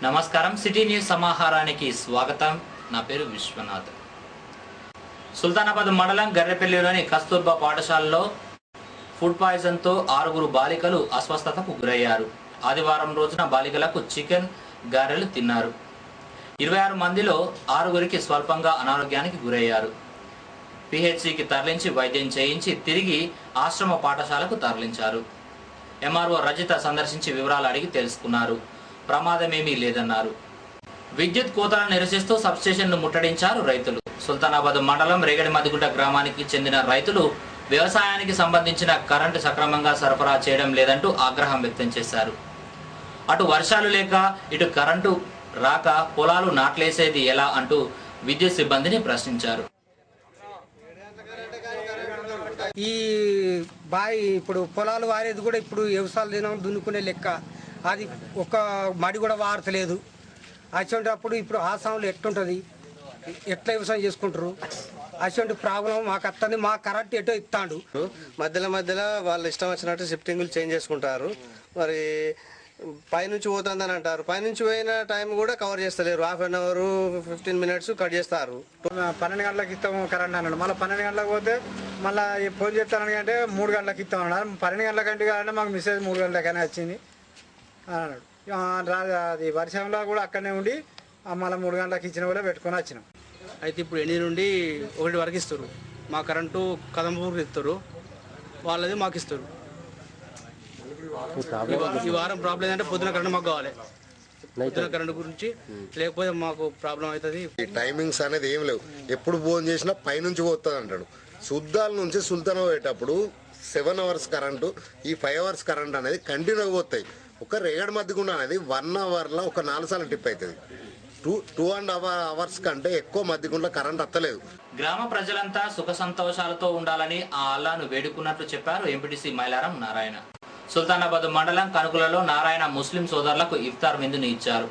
నమస్కారం city news సమాహారానికి స్వాగతం. నా పేరు విశ్వనాథ్. సుల్తానాబాద్ మండలం గర్రెపల్లిలోని కస్తూర్బా పాఠశాలలో ఫుడ్ పాయిజన్తో 6 బాలికలు అస్వస్థతకు గురయ్యారు. ఆదివారం రోజున బాలికలకు చికెన్ గారెలు తిన్నారు. 26 మందిలో 6 స్వల్పంగా అనారోగ్యానికి గురయ్యారు. పిహెచ్సికి తరలించి వైద్యం చేయించి తిరిగి ఆశ్రమ పాఠశాలకు తరలించారు. ఎంఆర్ఓ రజిత సందర్శించి వివరాలు అడిగి తెలుసుకున్నారు. ప్రమాదమేమీ లేదన్నారు. విద్యుత్ కోతలను నిరసిస్తూ సబ్స్టేషన్ను ముట్టడించారు రైతులు. సుల్తానాబాద్ మండలం రేగడి మదిగుడ్డ గ్రామానికి చెందిన రైతులు వ్యవసాయానికి సంబంధించిన కరెంటు సక్రమంగా సరఫరా చేయడం లేదంటూ ఆగ్రహం వ్యక్తం చేశారు. అటు వర్షాలు లేక ఇటు కరెంటు రాక పొలాలు నాట్లేసేది ఎలా అంటూ విద్యుత్ సిబ్బందిని ప్రశ్నించారు. ఈ బావి ఇప్పుడు పొలాలు వారేది కూడా ఇప్పుడు వ్యవసాయాలు దినం దున్నుకునే లెక్క అది ఒక మడి కూడా వారతలేదు. అటువంటిప్పుడు ఇప్పుడు ఆసాములు ఎట్లుంటుంది, ఎట్లా వ్యవసాయం చేసుకుంటారు? అటువంటి ప్రాబ్లం మాకు అత్తని మా కరెంట్ ఎటో ఇస్తాడు. మధ్యలో వాళ్ళు ఇష్టం వచ్చినట్టు షిఫ్టింగ్లు చేంజ్ చేసుకుంటారు. మరి పైనుంచి పోతుందని అంటారు. పైనుంచి పోయిన టైం కూడా కవర్ చేస్తలేరు. Half an hour 15 minutes cut చేస్తారు. 12 గంటలకు ఇస్తాము కరెంట్ అన్నాడు. మళ్ళీ 12 గంటలకు పోతే మళ్ళీ ఫోన్ చేస్తానని అంటే 3 గంటలకు ఇస్తాం అన్నాడు. 12 గంటల కంటే కావాలంటే మాకు మెసేజ్ 3 గంటలకనే వచ్చింది అన్నాడు. అది వర్షంలో కూడా అక్కడనే ఉండి మళ్ళీ 3 గంటలకు ఇచ్చిన కూడా పెట్టుకొని వచ్చినాం. అయితే ఇప్పుడు 8 నుండి 1 వరకు ఇస్తారు. మా కరెంటు కదంపూర్కి ఇస్తారు, వాళ్ళది మాకు ఇస్తారు. ఈ వారం ప్రాబ్లం ఏంటంటే పొద్దున కరెంట్ మాకు కావాలి. పొద్దున కరెంటు గురించి లేకపోతే మాకు ప్రాబ్లం అవుతుంది. ఈ టైమింగ్స్ అనేది ఏం లేవు. ఎప్పుడు ఫోన్ చేసినా పైనుంచి పోతుంది అంటాడు. సుద్దాల నుంచి సుల్తానా పోయేటప్పుడు 7 అవర్స్ కరెంటు, ఈ 5 అవర్స్ కరెంట్ అనేది కంటిన్యూగా పోతాయి. ఒక రేగడి మధ్యగుండ అనేది 1 అవర్లో ఒక 4 సార్లు టిప్ అవుతుంది. 2.5 అవర్స్ కంటే ఎక్కువ మధ్యగుండ కరెంట్ వస్తలేదు. గ్రామ ప్రజలంతా సుఖ సంతోషాలతో ఉండాలని ఆ అల్లాను వేడుకున్నట్లు చెప్పారు ఎంపీటీసీ మైలారం నారాయణ. సుల్తానాబాద్ మండలం కనుకులలో నారాయణ ముస్లిం సోదరులకు ఇఫ్తార్ విందును ఇచ్చారు.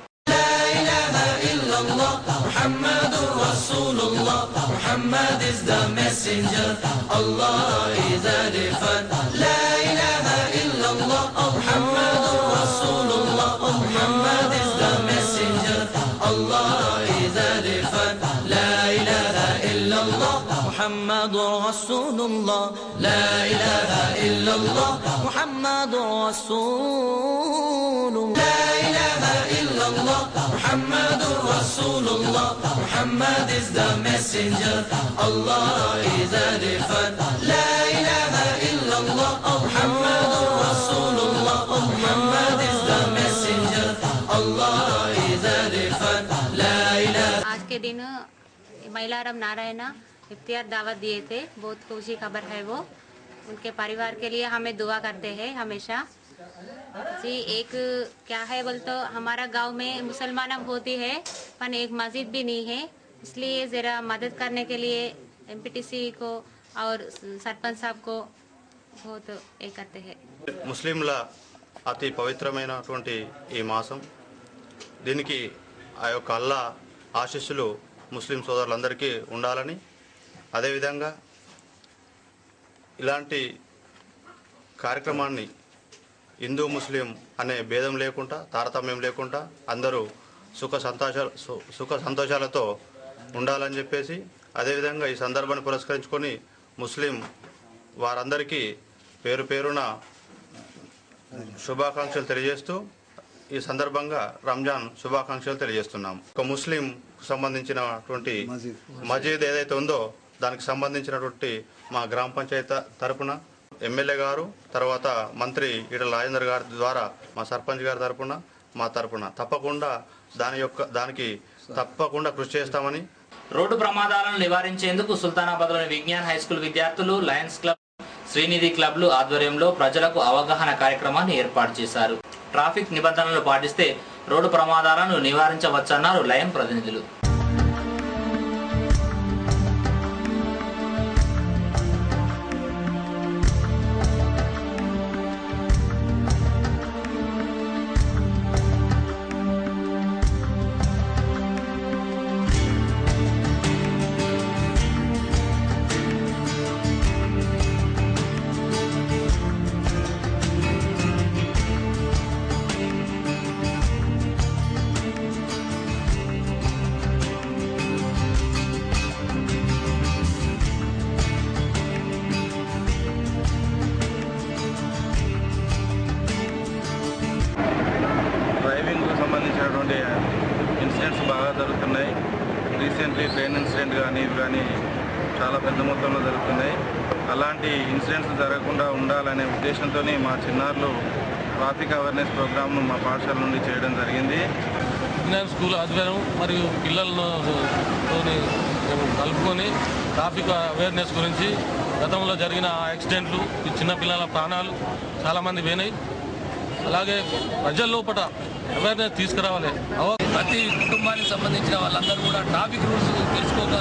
محمد رسول الله لا إله إلا الله محمد رسول الله لا إله إلا الله محمد رسول الله محمد is the messenger Allah is the refer لا إله إلا الله محمد رسول الله محمد is the messenger Allah is the refer لا إله. आज के दिन मैलाराम नारायण इफ्तियार दावत दिए थे. बहुत खुशी खबर है वो. उनके परिवार के लिए हमें दुआ करते हैं हमेशा जी. एक क्या है बोल तो हमारा गांव में मुसलमान होती है पर एक मस्जिद भी नहीं है, इसलिए ज़रा मदद करने के लिए एमपीटीसी को और सरपंच साहब को बहुत ये करते हैं. ముస్లింల అతి పవిత్రమైనటువంటి ఈ మాసం, దీనికి ఆ యొక్క అల్లా ఆశీస్సులు ముస్లిం సోదరులందరికీ ఉండాలని, అదేవిధంగా ఇలాంటి కార్యక్రమాన్ని హిందూ ముస్లిం అనే భేదం లేకుండా, తారతమ్యం లేకుండా అందరూ సుఖ సంతోషాలతో ఉండాలని చెప్పేసి, అదేవిధంగా ఈ సందర్భాన్ని పురస్కరించుకొని ముస్లిం వారందరికీ పేరు పేరున శుభాకాంక్షలు తెలియజేస్తూ ఈ సందర్భంగా రంజాన్ శుభాకాంక్షలు తెలియజేస్తున్నాం. ఒక ముస్లిం సంబంధించినటువంటి మసీద్ ఏదైతే ఉందో దానికి సంబంధించినటువంటి మా గ్రామ పంచాయతీ తరపున ఎమ్మెల్యే గారు, తర్వాత మంత్రి ఈటల రాజేందర్ గారి ద్వారా మా సర్పంచ్ గారి తరపున, మా తరపున తప్పకుండా దానికి తప్పకుండా కృషి చేస్తామని. రోడ్డు ప్రమాదాలను నివారించేందుకు సుల్తానాబాద్లోని విజ్ఞాన్ హై స్కూల్ విద్యార్థులు లయన్స్ క్లబ్, శ్రీనిధి క్లబ్లు ఆధ్వర్యంలో ప్రజలకు అవగాహన కార్యక్రమాన్ని ఏర్పాటు చేశారు. ట్రాఫిక్ నిబంధనలు పాటిస్తే రోడ్డు ప్రమాదాలను నివారించవచ్చన్నారు లయన్ ప్రతినిధులు. జరుగుతున్నాయి. రీసెంట్లీ ట్రైన్ ఇన్సిడెంట్ కానీ ఇవి కానీ చాలా పెద్ద మొత్తంలో జరుగుతున్నాయి. అలాంటి ఇన్సిడెంట్స్ జరగకుండా ఉండాలనే ఉద్దేశంతో మా చిన్నారులు ట్రాఫిక్ అవేర్నెస్ ప్రోగ్రామ్ను మా పాఠశాల నుండి చేయడం జరిగింది. విజ్ఞాన స్కూల్ ఆధ్వర్యం మరియు పిల్లలను కలుపుకొని ట్రాఫిక్ అవేర్నెస్ గురించి గతంలో జరిగిన యాక్సిడెంట్లు, చిన్నపిల్లల ప్రాణాలు చాలామంది పోయినాయి. అలాగే ప్రజల లోపల అవేర్నెస్ తీసుకురావాలి. ప్రతి కుటుంబానికి సంబంధించిన వాళ్ళందరూ కూడా ట్రాఫిక్ రూల్స్ తెలుసుకోక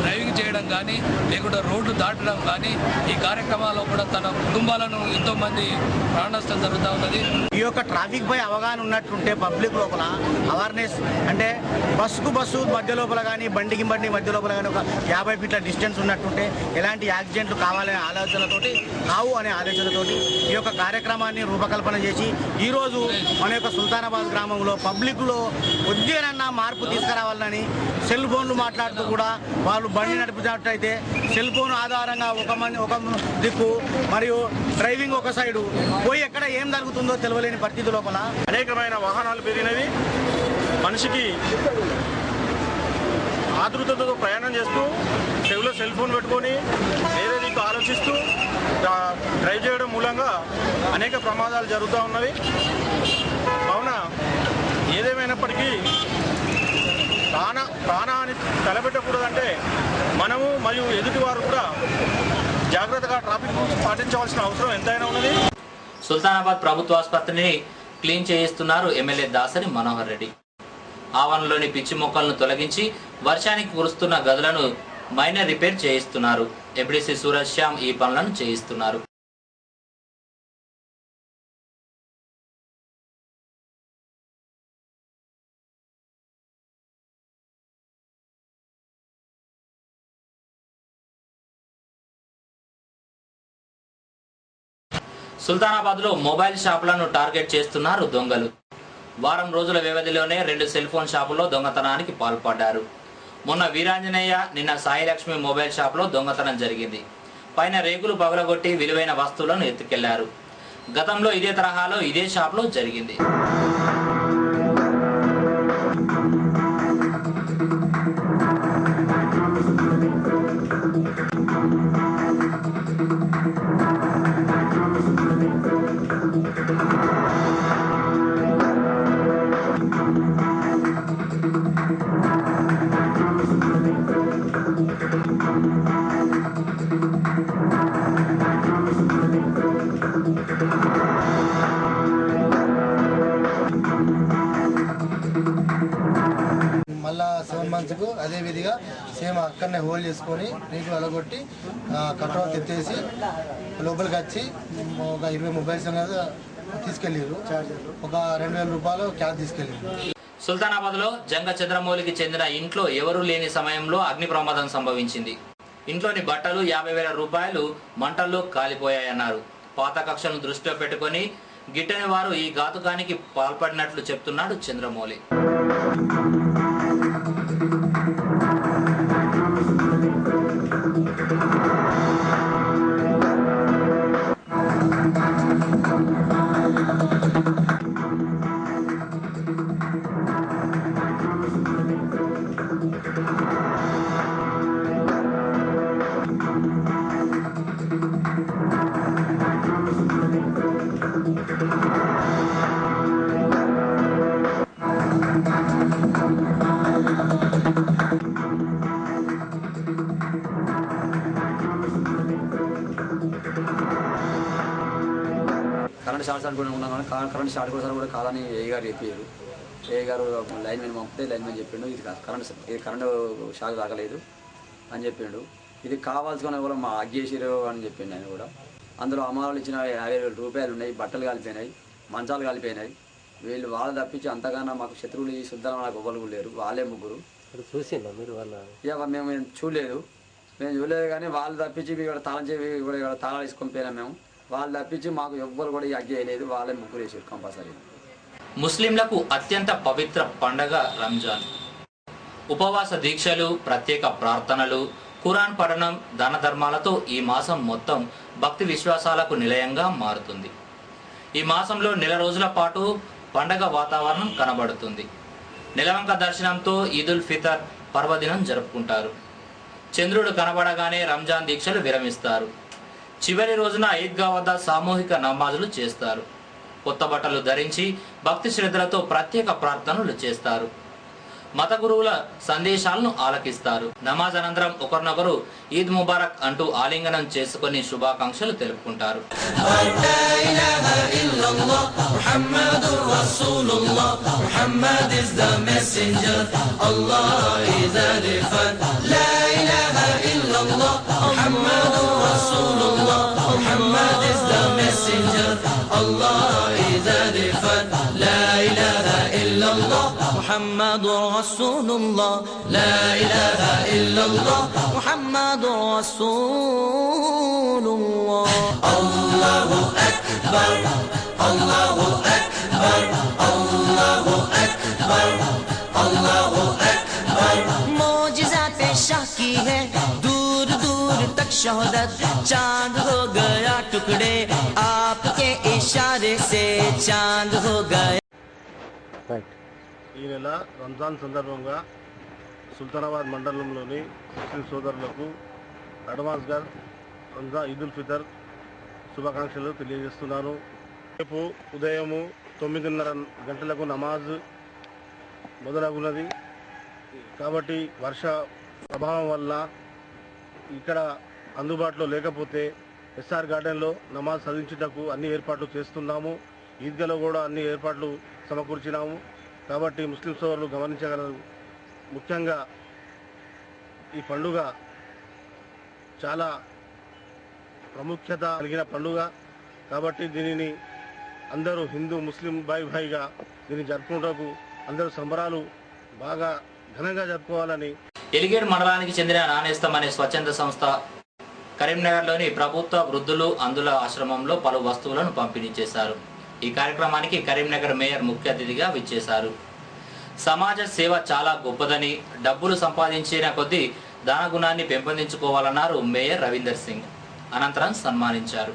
డ్రైవింగ్ చేయడం కానీ లేకుంటే రోడ్డు దాటడం కానీ ఈ కార్యక్రమాల్లో కూడా తన కుటుంబాలను ఎంతోమంది ప్రాణనష్టం జరుగుతూ ఉన్నది. ఈ యొక్క ట్రాఫిక్ పై అవగాహన ఉన్నట్టుంటే పబ్లిక్ లోపల అవేర్నెస్ అంటే బస్సు మధ్య లోపల కానీ బండి మధ్య లోపల కానీ ఒక 50 ఫీట్ల డిస్టెన్స్ ఉన్నట్టుంటే ఎలాంటి యాక్సిడెంట్లు కావాలనే ఆలోచనతోటి కావు అనే ఆలోచనతోటి ఈ యొక్క కార్యక్రమాన్ని రూపకల్పన చేసి ఈరోజు మన యొక్క సుల్తానాబాద్ గ్రామంలో పబ్లిక్లో కొద్దిగానన్నా మార్పు తీసుకురావాలని సెల్ ఫోన్లు మాట్లాడుతూ కూడా వాళ్ళు బండి నడిపినట్టయితే సెల్ ఫోన్ ఆధారంగా ఒక దిక్కు మరియు డ్రైవింగ్ ఒక సైడు పోయి ఎక్కడ ఏం జరుగుతుందో తెలియలేని పరిస్థితి లోపల అనేకమైన వాహనాలు పెరిగినవి. మనిషికి ఆతృతతో ప్రయాణం చేస్తూ చెవిలో సెల్ ఫోన్ పెట్టుకొని వేరే దిక్కు ఆలోచిస్తూ డ్రైవ్ చేయడం మూలంగా అనేక ప్రమాదాలు జరుగుతూ ఉన్నవి. కావున ఏదేమైనప్పటికీ ప్రాణాన్ని తలపెట్టకూడదంటే మనము మరియు ఎదుటివారు కూడా జాగ్రత్తగా ట్రాఫిక్ రూల్స్ పాటించవలసిన అవసరం ఎంతైనా ఉన్నది. సుల్తానాబాద్ ప్రభుత్వ ఆసుపత్రిని క్లీన్ చేయిస్తున్నారు ఎమ్మెల్యే దాసరి మనోహర్ రెడ్డి. ఆవరణలోని పిచ్చి మొక్కలను తొలగించి వర్షానికి కురుస్తున్న గదులను మైనర్ రిపేర్ చేయిస్తున్నారు. ఎంపీడీసీ సూరజ్ శ్యామ్ ఈ పనులను చేయిస్తున్నారు. సుల్తానాబాద్లో మొబైల్ షాపులను టార్గెట్ చేస్తున్నారు దొంగలు. వారం రోజుల వ్యవధిలోనే 2 సెల్ ఫోన్ షాపుల్లో దొంగతనానికి పాల్పడ్డారు. మొన్న వీరాంజనేయ, నిన్న సాయిలక్ష్మి మొబైల్ షాపులో దొంగతనం జరిగింది. పైన రేకులు పగలగొట్టి విలువైన వస్తువులను ఎత్తుకెళ్లారు. గతంలో ఇదే తరహాలో ఇదే షాపులో జరిగింది. మళ్ళా 7 monthsకు అదే విధిగా సేమ్ అక్కడనే హోల్ చేసుకొని రేకులు అలగొట్టి కట్అవుట్ ఎత్తేసి లోపలికి వచ్చి ఒక 20 మొబైల్స్ అనేది తీసుకెళ్ళారు. ఒక 2000 రూపాయలు క్యాష్ తీసుకెళ్ళారు. సుల్తానాబాద్లో జంగ చంద్రమౌళికి చెందిన ఇంట్లో ఎవరూ లేని సమయంలో అగ్ని ప్రమాదం సంభవించింది. ఇంట్లోని బట్టలు 50,000 రూపాయలు మంటల్లో కాలిపోయాయన్నారు. పాత కక్షను దృష్టిలో పెట్టుకొని గిట్టని వారు ఈ ఘాతుకానికి పాల్పడినట్లు చెప్తున్నాడు చంద్రమౌళి. కరెంట్ షార్ట్స్ అనుకుని ఉన్నాం కానీ కరెంట్ షార్ట్ కూడా కాదని ఏ గారు చెప్పారు. ఏ గారు లైన్ మ్యాన్ పంపితే లైన్ మ్యాన్ చెప్పిండు ఇది కరెంటు షాక్ తాగలేదు అని చెప్పిండు. ఇది కావాల్సుకున్న కూడా మా అగ్గేసారు అని చెప్పిండు ఆయన కూడా. అందులో అమ్మవాళ్ళు ఇచ్చిన 50,000 రూపాయలు ఉన్నాయి, బట్టలు కాలిపోయినాయి, మంచాలు కాలిపోయినాయి. వాళ్ళు తప్పించి అంతకన్నా మాకు శత్రువులు ఈ శుద్ధం నాకు ఎవ్వరు లేరు. వాళ్ళే ముగ్గురు చూసిందా మీరు? వాళ్ళ ఇక మేము చూడలేదు కానీ వాళ్ళు తప్పించి ఇక్కడ తాళం చేసి ఇక్కడ తాళాలు వేసుకొని పోయినాం మేము. వాళ్ళు తప్పించి మాకు ఎవ్వరు కూడా ఈ అగ్గి వేయలేదు. వాళ్ళే ముగ్గురు వేసారు కంపల్సరీ. ముస్లింలకు అత్యంత పవిత్ర పండగ రంజాన్. ఉపవాస దీక్షలు, ప్రత్యేక ప్రార్థనలు, ఖురాన్ పఠనం, దాన ధర్మాలతో ఈ మాసం మొత్తం భక్తి విశ్వాసాలకు నిలయంగా మారుతుంది. ఈ మాసంలో నెల రోజుల పాటు పండగ వాతావరణం కనబడుతుంది. నెలవంక దర్శనంతో ఈదుల్ ఫితర్ పర్వదినం జరుపుకుంటారు. చంద్రుడు కనబడగానే రంజాన్ దీక్షలు విరమిస్తారు. చివరి రోజున ఈద్గా వద్ద సామూహిక నమాజులు చేస్తారు. కొత్త బట్టలు ధరించి భక్తి శ్రద్ధలతో ప్రత్యేక ప్రార్థనలు చేస్తారు. మత గురువుల సందేశాలను ఆలకిస్తారు. నమాజ్ అనంతరం ఒకరినొకరు ఈద్ ముబారక్ అంటూ ఆలింగనం చేసుకుని శుభాకాంక్షలు తెలుపుకుంటారు. محمد رسول الله لا إله إلا الله محمد رسول الله الله أكبر الله أكبر الله أكبر الله أكبر मोजिज़ात शाह की है दूर दूर तक शोहरत चांद हो गया टुकड़े आपके इशारे से चांद हो गया. ఈ నెల రంజాన్ సందర్భంగా సుల్తానాబాద్ మండలంలోని ముస్లిం సోదరులకు అడ్వాన్స్గా రంజాన్ ఈదుల్ ఫితర్ శుభాకాంక్షలు తెలియజేస్తున్నాను. రేపు ఉదయము 9:30 గంటలకు నమాజ్ మొదలగున్నది కాబట్టి వర్ష ప్రభావం వల్ల ఇక్కడ అందుబాటులో లేకపోతే ఎస్ఆర్ గార్డెన్లో నమాజ్ చదివించుటకు అన్ని ఏర్పాట్లు చేస్తున్నాము. ఈద్గాలో కూడా అన్ని ఏర్పాట్లు సమకూర్చినాము కాబట్టి ముస్లిం సోదరులు గమనించగలరు. ముఖ్యంగా ఈ పండుగ చాలా ప్రాముఖ్యత కలిగిన పండుగ కాబట్టి దీనిని అందరూ హిందూ ముస్లిం భాయిగా దీన్ని జరుపుకుంటూ అందరూ సంబరాలు బాగా ఘనంగా జరుపుకోవాలని. ఎలిగేడ్ మండలానికి చెందిన నానేస్తం అనే స్వచ్ఛంద సంస్థ కరీంనగర్లోని ప్రభుత్వ వృద్ధులు అందుల ఆశ్రమంలో పలు వస్తువులను పంపిణీ చేశారు. ఈ కార్యక్రమానికి కరీంనగర్ మేయర్ ముఖ్య అతిథిగా విచ్చేశారు. సమాజ సేవ చాలా గొప్పదని, డబ్బులు సంపాదించిన కొద్దీ దాన గుణాన్ని పెంపొందించుకోవాలన్నారు మేయర్ రవీందర్ సింగ్. అనంతరం సన్మానించారు.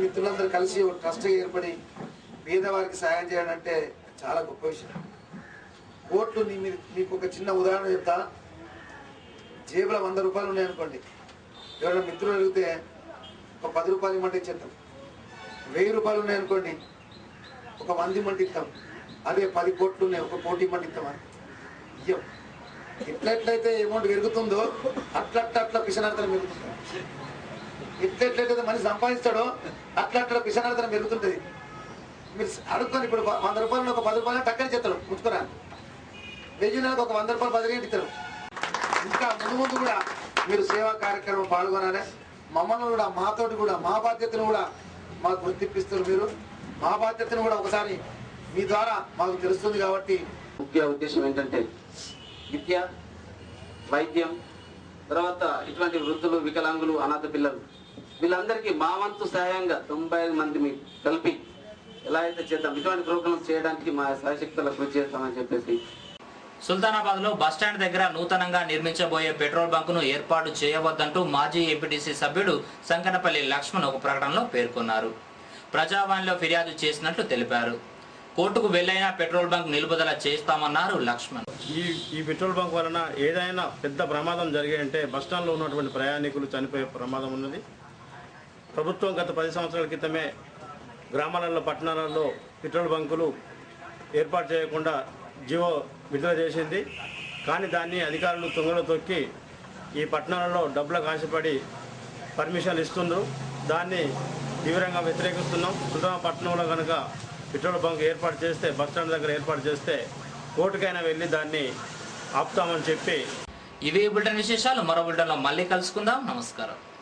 మిత్రులందరూ కలిసి ఒక ట్రస్ట్ ఏర్పడి పేదవారికి సాయం చేయాలంటే చాలా గొప్ప విషయం. కోట్లు మీకు ఒక చిన్న ఉదాహరణ చెప్తా. జేబులో 100 రూపాయలు ఉన్నాయనుకోండి, ఎవరైనా మిత్రులు అడిగితే ఒక 10 రూపాయలు ఇమ్మంటే ఇచ్చేస్తాం. 1000 రూపాయలు ఉన్నాయనుకోండి, ఒక 100 ఇమ్మంటే ఇస్తాం. అదే 10 కోట్లు ఉన్నాయి, ఒక కోటి ఇమ్మంటే ఇస్తామా? ఇయ్యం. ఎట్లయితే అమౌంట్ పెరుగుతుందో అట్లా పిసనార్థం పెరుగుతుంది. ఎట్లయితే మనిషి సంపాదిస్తాడో అట్లా పిసనార్థం పెరుగుతుంటుంది. మీరు అడుక్కొని ఇప్పుడు 100 రూపాయలు ఒక 10 రూపాయలు టక్కని చేస్తాడు ముంచుకోరా. 1000 నెలకు ఒక 100 రూపాయలు బదిలీ ఇస్తారు. ఇంకా ముందు కూడా మీరు సేవా కార్యక్రమం పాల్గొనాలి. మమ్మల్ని కూడా మాతోటి కూడా మా బాధ్యతను కూడా మాకు గుర్తిప్పిస్తారు. మీరు మా బాధ్యతను కూడా ఒకసారి మీ ద్వారా మాకు తెలుస్తుంది. కాబట్టి ముఖ్య ఉద్దేశం ఏంటంటే విద్య, వైద్యం, తర్వాత ఇటువంటి వృద్ధులు, వికలాంగులు, అనాథ పిల్లలు వీళ్ళందరికీ మా వంతు సహాయంగా 95 మంది కలిపి ఎలా అయితే చేద్దాం, ఇటువంటి ప్రోగ్రామ్స్ చేయడానికి మా శాయశక్తుల కృషి చేస్తామని చెప్పేసి. సుల్తానాబాద్ లో బస్టాండ్ దగ్గర నూతనంగా నిర్మించబోయే పెట్రోల్ బంకును ఏర్పాటు చేయవద్దంటూ మాజీ ఎంపీటీసీ సభ్యుడు సంకనపల్లి లక్ష్మణ్ ఒక ప్రకటనలో పేర్కొన్నారు. ప్రజావాణిలో ఫిర్యాదు చేసినట్లు తెలిపారు. కోర్టుకు వెళ్లైనా పెట్రోల్ బంక్ నిలుపుదల చేస్తామన్నారు లక్ష్మణ్. ఈ పెట్రోల్ బంక్ వలన ఏదైనా పెద్ద ప్రమాదం జరిగాయంటే బస్టాండ్లో ఉన్నటువంటి ప్రయాణికులు చనిపోయే ప్రమాదం ఉన్నది. ప్రభుత్వం గత 10 సంవత్సరాల క్రితమే గ్రామాలలో, పట్టణాలలో పెట్రోల్ బంకులు ఏర్పాటు చేయకుండా జీవో విడుదల చేసింది. కానీ దాన్ని అధికారులు తుంగలో తొక్కి ఈ పట్టణాలలో డబ్బులకు ఆశపడి పర్మిషన్లు ఇస్తుండ్రు. దాన్ని తీవ్రంగా వ్యతిరేకిస్తున్నాం. సుల్తానాబాద్ పట్టణంలో కనుక పెట్రోల్ బంక్ ఏర్పాటు చేస్తే బస్ స్టాండ్ దగ్గర ఏర్పాటు చేస్తే కోర్టుకైనా వెళ్ళి దాన్ని ఆపుతామని చెప్పి. ఇవే బులెటిన్ విశేషాలు. మరో బులెటిన్లో మళ్ళీ కలుసుకుందాం. నమస్కారం.